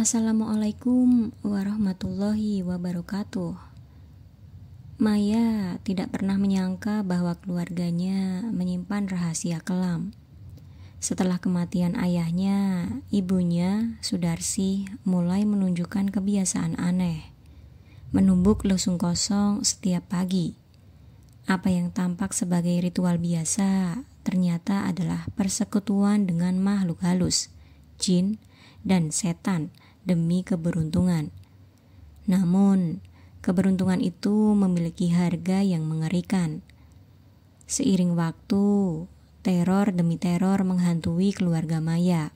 Assalamualaikum warahmatullahi wabarakatuh. Maya tidak pernah menyangka bahwa keluarganya menyimpan rahasia kelam. Setelah kematian ayahnya, ibunya, Sudarsih, mulai menunjukkan kebiasaan aneh. Menumbuk lesung kosong setiap pagi. Apa yang tampak sebagai ritual biasa ternyata adalah persekutuan dengan makhluk halus, jin, dan setan demi keberuntungan. Namun, keberuntungan itu memiliki harga yang mengerikan. Seiring waktu, teror demi teror menghantui keluarga Maya.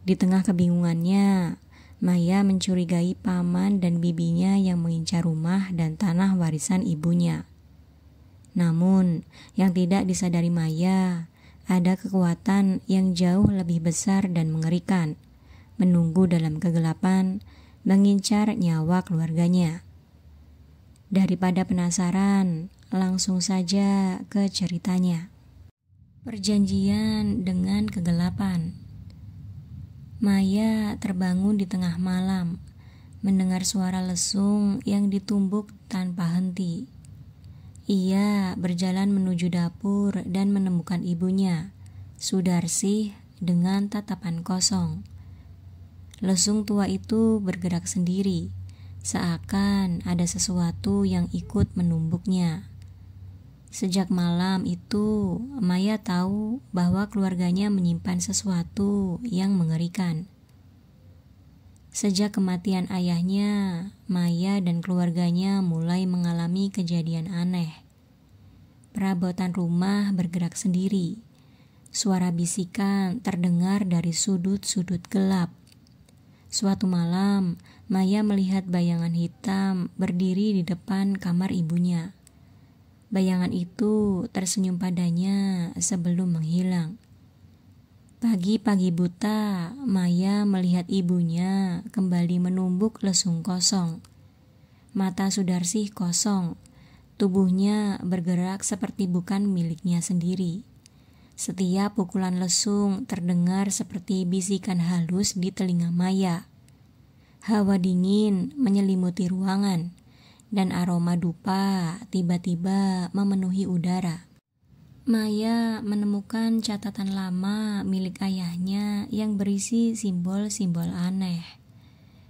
Di tengah kebingungannya, Maya mencurigai paman dan bibinya yang mengincar rumah dan tanah warisan ibunya. Namun, yang tidak disadari Maya, ada kekuatan yang jauh lebih besar dan mengerikan, menunggu dalam kegelapan, mengincar nyawa keluarganya. Daripada penasaran, langsung saja ke ceritanya. Perjanjian dengan kegelapan. Maya terbangun di tengah malam, mendengar suara lesung yang ditumbuk tanpa henti. Ia berjalan menuju dapur dan menemukan ibunya, Sudarsih, dengan tatapan kosong. Lesung tua itu bergerak sendiri, seakan ada sesuatu yang ikut menumbuknya. Sejak malam itu, Maya tahu bahwa keluarganya menyimpan sesuatu yang mengerikan. Sejak kematian ayahnya, Maya dan keluarganya mulai mengalami kejadian aneh. Perabotan rumah bergerak sendiri. Suara bisikan terdengar dari sudut-sudut gelap. Suatu malam, Maya melihat bayangan hitam berdiri di depan kamar ibunya. Bayangan itu tersenyum padanya sebelum menghilang. Pagi-pagi buta, Maya melihat ibunya kembali menumbuk lesung kosong. Mata Sudarsih kosong, tubuhnya bergerak seperti bukan miliknya sendiri. Setiap pukulan lesung terdengar seperti bisikan halus di telinga Maya. Hawa dingin menyelimuti ruangan, dan aroma dupa tiba-tiba memenuhi udara. Maya menemukan catatan lama milik ayahnya yang berisi simbol-simbol aneh.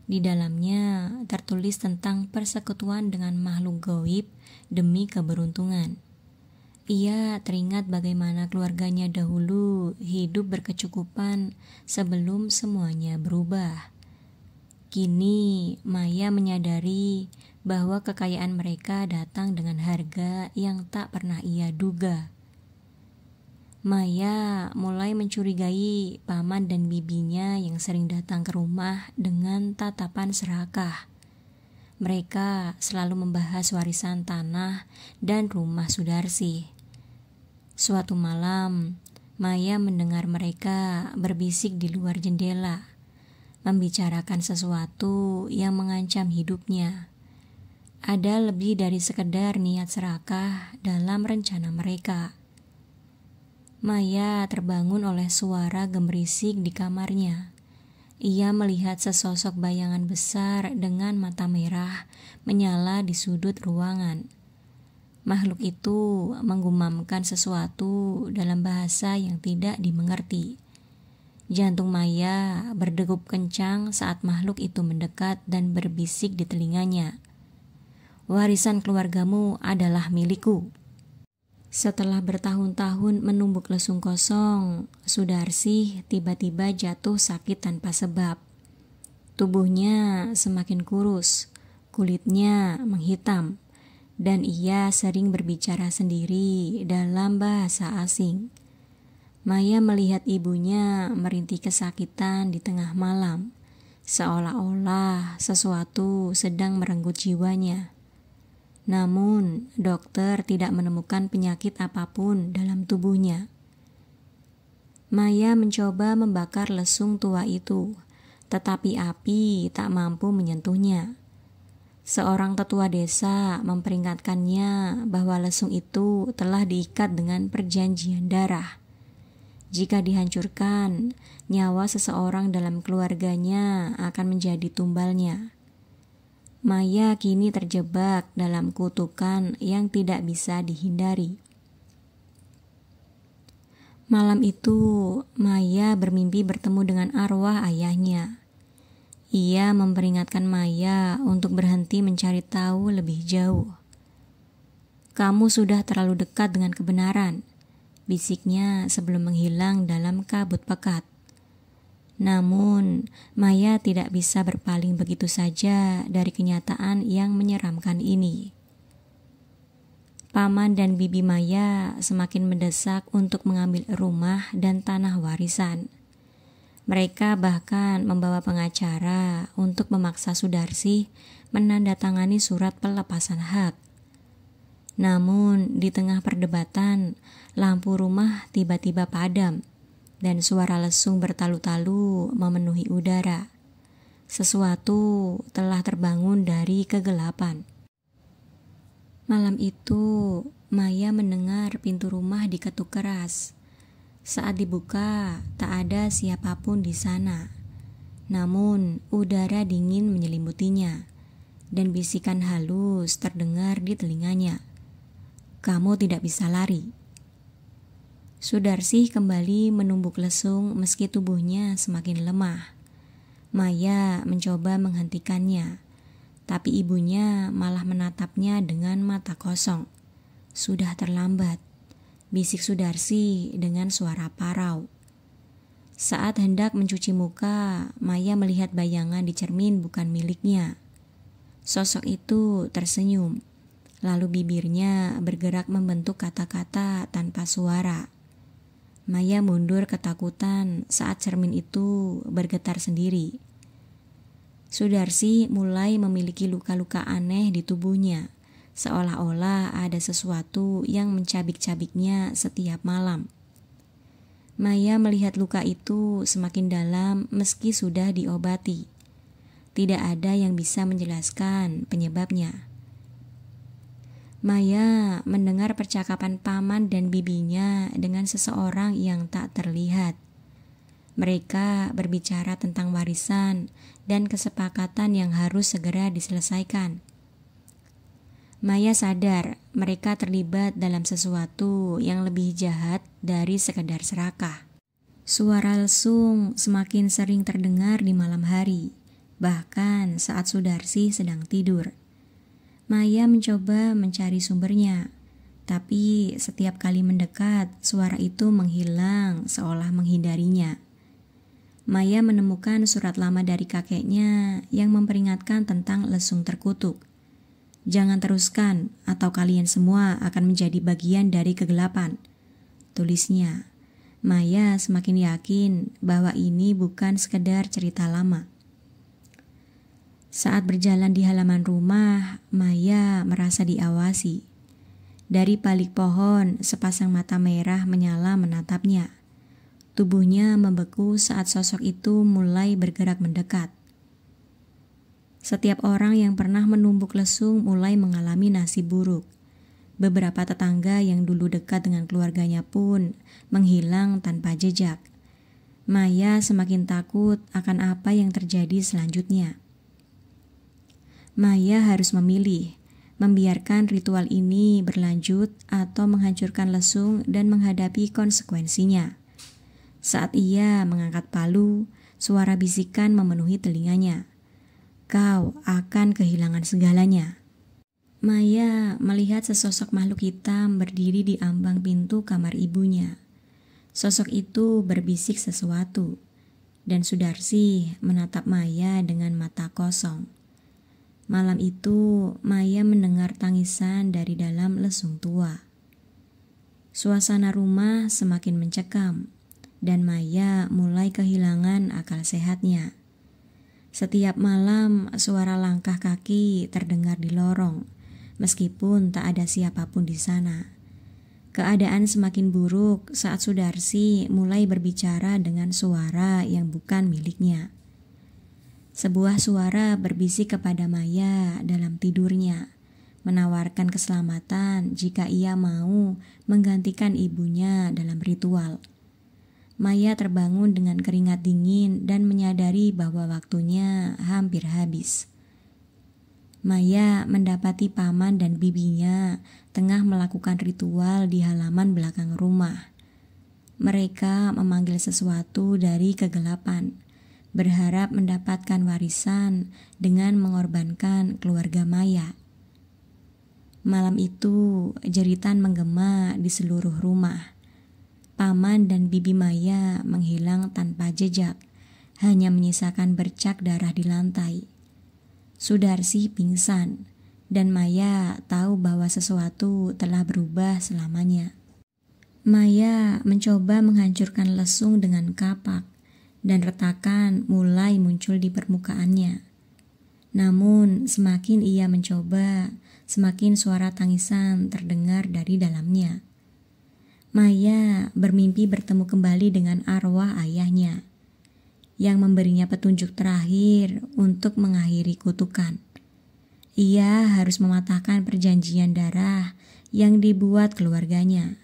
Di dalamnya tertulis tentang persekutuan dengan makhluk gaib demi keberuntungan. Ia teringat bagaimana keluarganya dahulu hidup berkecukupan sebelum semuanya berubah. Kini Maya menyadari bahwa kekayaan mereka datang dengan harga yang tak pernah ia duga. Maya mulai mencurigai paman dan bibinya yang sering datang ke rumah dengan tatapan serakah. Mereka selalu membahas warisan tanah dan rumah Sudarsih. Suatu malam, Maya mendengar mereka berbisik di luar jendela, membicarakan sesuatu yang mengancam hidupnya. Ada lebih dari sekedar niat serakah dalam rencana mereka. Maya terbangun oleh suara gemerisik di kamarnya. Ia melihat sesosok bayangan besar dengan mata merah menyala di sudut ruangan. Makhluk itu menggumamkan sesuatu dalam bahasa yang tidak dimengerti. Jantung Maya berdegup kencang saat makhluk itu mendekat dan berbisik di telinganya. "Warisan keluargamu adalah milikku." Setelah bertahun-tahun menumbuk lesung kosong, Sudarsih tiba-tiba jatuh sakit tanpa sebab. Tubuhnya semakin kurus, kulitnya menghitam, dan ia sering berbicara sendiri dalam bahasa asing. Maya melihat ibunya merintih kesakitan di tengah malam, seolah-olah sesuatu sedang merenggut jiwanya. Namun, dokter tidak menemukan penyakit apapun dalam tubuhnya. Maya mencoba membakar lesung tua itu, tetapi api tak mampu menyentuhnya. Seorang tetua desa memperingatkannya bahwa lesung itu telah diikat dengan perjanjian darah. Jika dihancurkan, nyawa seseorang dalam keluarganya akan menjadi tumbalnya. Maya kini terjebak dalam kutukan yang tidak bisa dihindari. Malam itu, Maya bermimpi bertemu dengan arwah ayahnya. Ia memperingatkan Maya untuk berhenti mencari tahu lebih jauh. "Kamu sudah terlalu dekat dengan kebenaran," bisiknya sebelum menghilang dalam kabut pekat. Namun, Maya tidak bisa berpaling begitu saja dari kenyataan yang menyeramkan ini. Paman dan bibi Maya semakin mendesak untuk mengambil rumah dan tanah warisan. Mereka bahkan membawa pengacara untuk memaksa Sudarsih menandatangani surat pelepasan hak. Namun, di tengah perdebatan, lampu rumah tiba-tiba padam dan suara lesung bertalu-talu memenuhi udara. Sesuatu telah terbangun dari kegelapan. Malam itu, Maya mendengar pintu rumah diketuk keras. Saat dibuka, tak ada siapapun di sana. Namun, udara dingin menyelimutinya, dan bisikan halus terdengar di telinganya. "Kamu tidak bisa lari." Sudarsih kembali menumbuk lesung meski tubuhnya semakin lemah. Maya mencoba menghentikannya, tapi ibunya malah menatapnya dengan mata kosong. "Sudah terlambat," bisik Sudarsih dengan suara parau. Saat hendak mencuci muka, Maya melihat bayangan di cermin bukan miliknya. Sosok itu tersenyum, lalu bibirnya bergerak membentuk kata-kata tanpa suara. Maya mundur ketakutan saat cermin itu bergetar sendiri. Sudarsih mulai memiliki luka-luka aneh di tubuhnya, seolah-olah ada sesuatu yang mencabik-cabiknya setiap malam. Maya melihat luka itu semakin dalam meski sudah diobati. Tidak ada yang bisa menjelaskan penyebabnya. Maya mendengar percakapan paman dan bibinya dengan seseorang yang tak terlihat. Mereka berbicara tentang warisan dan kesepakatan yang harus segera diselesaikan. Maya sadar mereka terlibat dalam sesuatu yang lebih jahat dari sekedar serakah. Suara lesung semakin sering terdengar di malam hari, bahkan saat Sudarsih sedang tidur. Maya mencoba mencari sumbernya, tapi setiap kali mendekat, suara itu menghilang seolah menghindarinya. Maya menemukan surat lama dari kakeknya yang memperingatkan tentang lesung terkutuk. "Jangan teruskan atau kalian semua akan menjadi bagian dari kegelapan," tulisnya. Maya semakin yakin bahwa ini bukan sekedar cerita lama. Saat berjalan di halaman rumah, Maya merasa diawasi. Dari balik pohon, sepasang mata merah menyala menatapnya. Tubuhnya membeku saat sosok itu mulai bergerak mendekat. Setiap orang yang pernah menumbuk lesung mulai mengalami nasib buruk. Beberapa tetangga yang dulu dekat dengan keluarganya pun menghilang tanpa jejak. Maya semakin takut akan apa yang terjadi selanjutnya. Maya harus memilih, membiarkan ritual ini berlanjut atau menghancurkan lesung dan menghadapi konsekuensinya. Saat ia mengangkat palu, suara bisikan memenuhi telinganya. "Kau akan kehilangan segalanya." Maya melihat sesosok makhluk hitam berdiri di ambang pintu kamar ibunya. Sosok itu berbisik sesuatu, dan Sudarsih menatap Maya dengan mata kosong. Malam itu, Maya mendengar tangisan dari dalam lesung tua. Suasana rumah semakin mencekam, dan Maya mulai kehilangan akal sehatnya. Setiap malam, suara langkah kaki terdengar di lorong, meskipun tak ada siapapun di sana. Keadaan semakin buruk saat Sudarsih mulai berbicara dengan suara yang bukan miliknya. Sebuah suara berbisik kepada Maya dalam tidurnya, menawarkan keselamatan jika ia mau menggantikan ibunya dalam ritual. Maya terbangun dengan keringat dingin dan menyadari bahwa waktunya hampir habis. Maya mendapati paman dan bibinya tengah melakukan ritual di halaman belakang rumah. Mereka memanggil sesuatu dari kegelapan, berharap mendapatkan warisan dengan mengorbankan keluarga Maya. Malam itu, jeritan menggema di seluruh rumah. Paman dan bibi Maya menghilang tanpa jejak, hanya menyisakan bercak darah di lantai. Sudarsi pingsan, dan Maya tahu bahwa sesuatu telah berubah selamanya. Maya mencoba menghancurkan lesung dengan kapak, dan retakan mulai muncul di permukaannya. Namun semakin ia mencoba, semakin suara tangisan terdengar dari dalamnya. Maya bermimpi bertemu kembali dengan arwah ayahnya, yang memberinya petunjuk terakhir untuk mengakhiri kutukan. Ia harus mematahkan perjanjian darah yang dibuat keluarganya.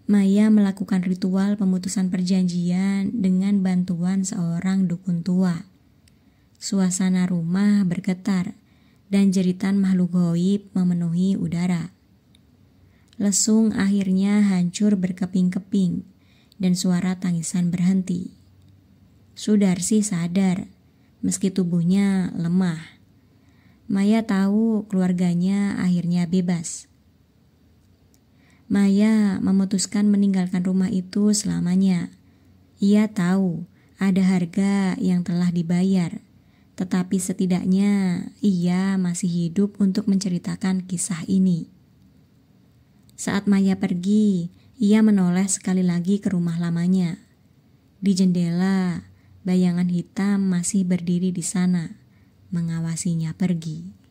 Maya melakukan ritual pemutusan perjanjian dengan bantuan seorang dukun tua. Suasana rumah bergetar dan jeritan makhluk gaib memenuhi udara. Lesung akhirnya hancur berkeping-keping dan suara tangisan berhenti. Sudarsi sadar meski tubuhnya lemah. Maya tahu keluarganya akhirnya bebas. Maya memutuskan meninggalkan rumah itu selamanya. Ia tahu ada harga yang telah dibayar, tetapi setidaknya ia masih hidup untuk menceritakan kisah ini. Saat Maya pergi, ia menoleh sekali lagi ke rumah lamanya. Di jendela, bayangan hitam masih berdiri di sana, mengawasinya pergi.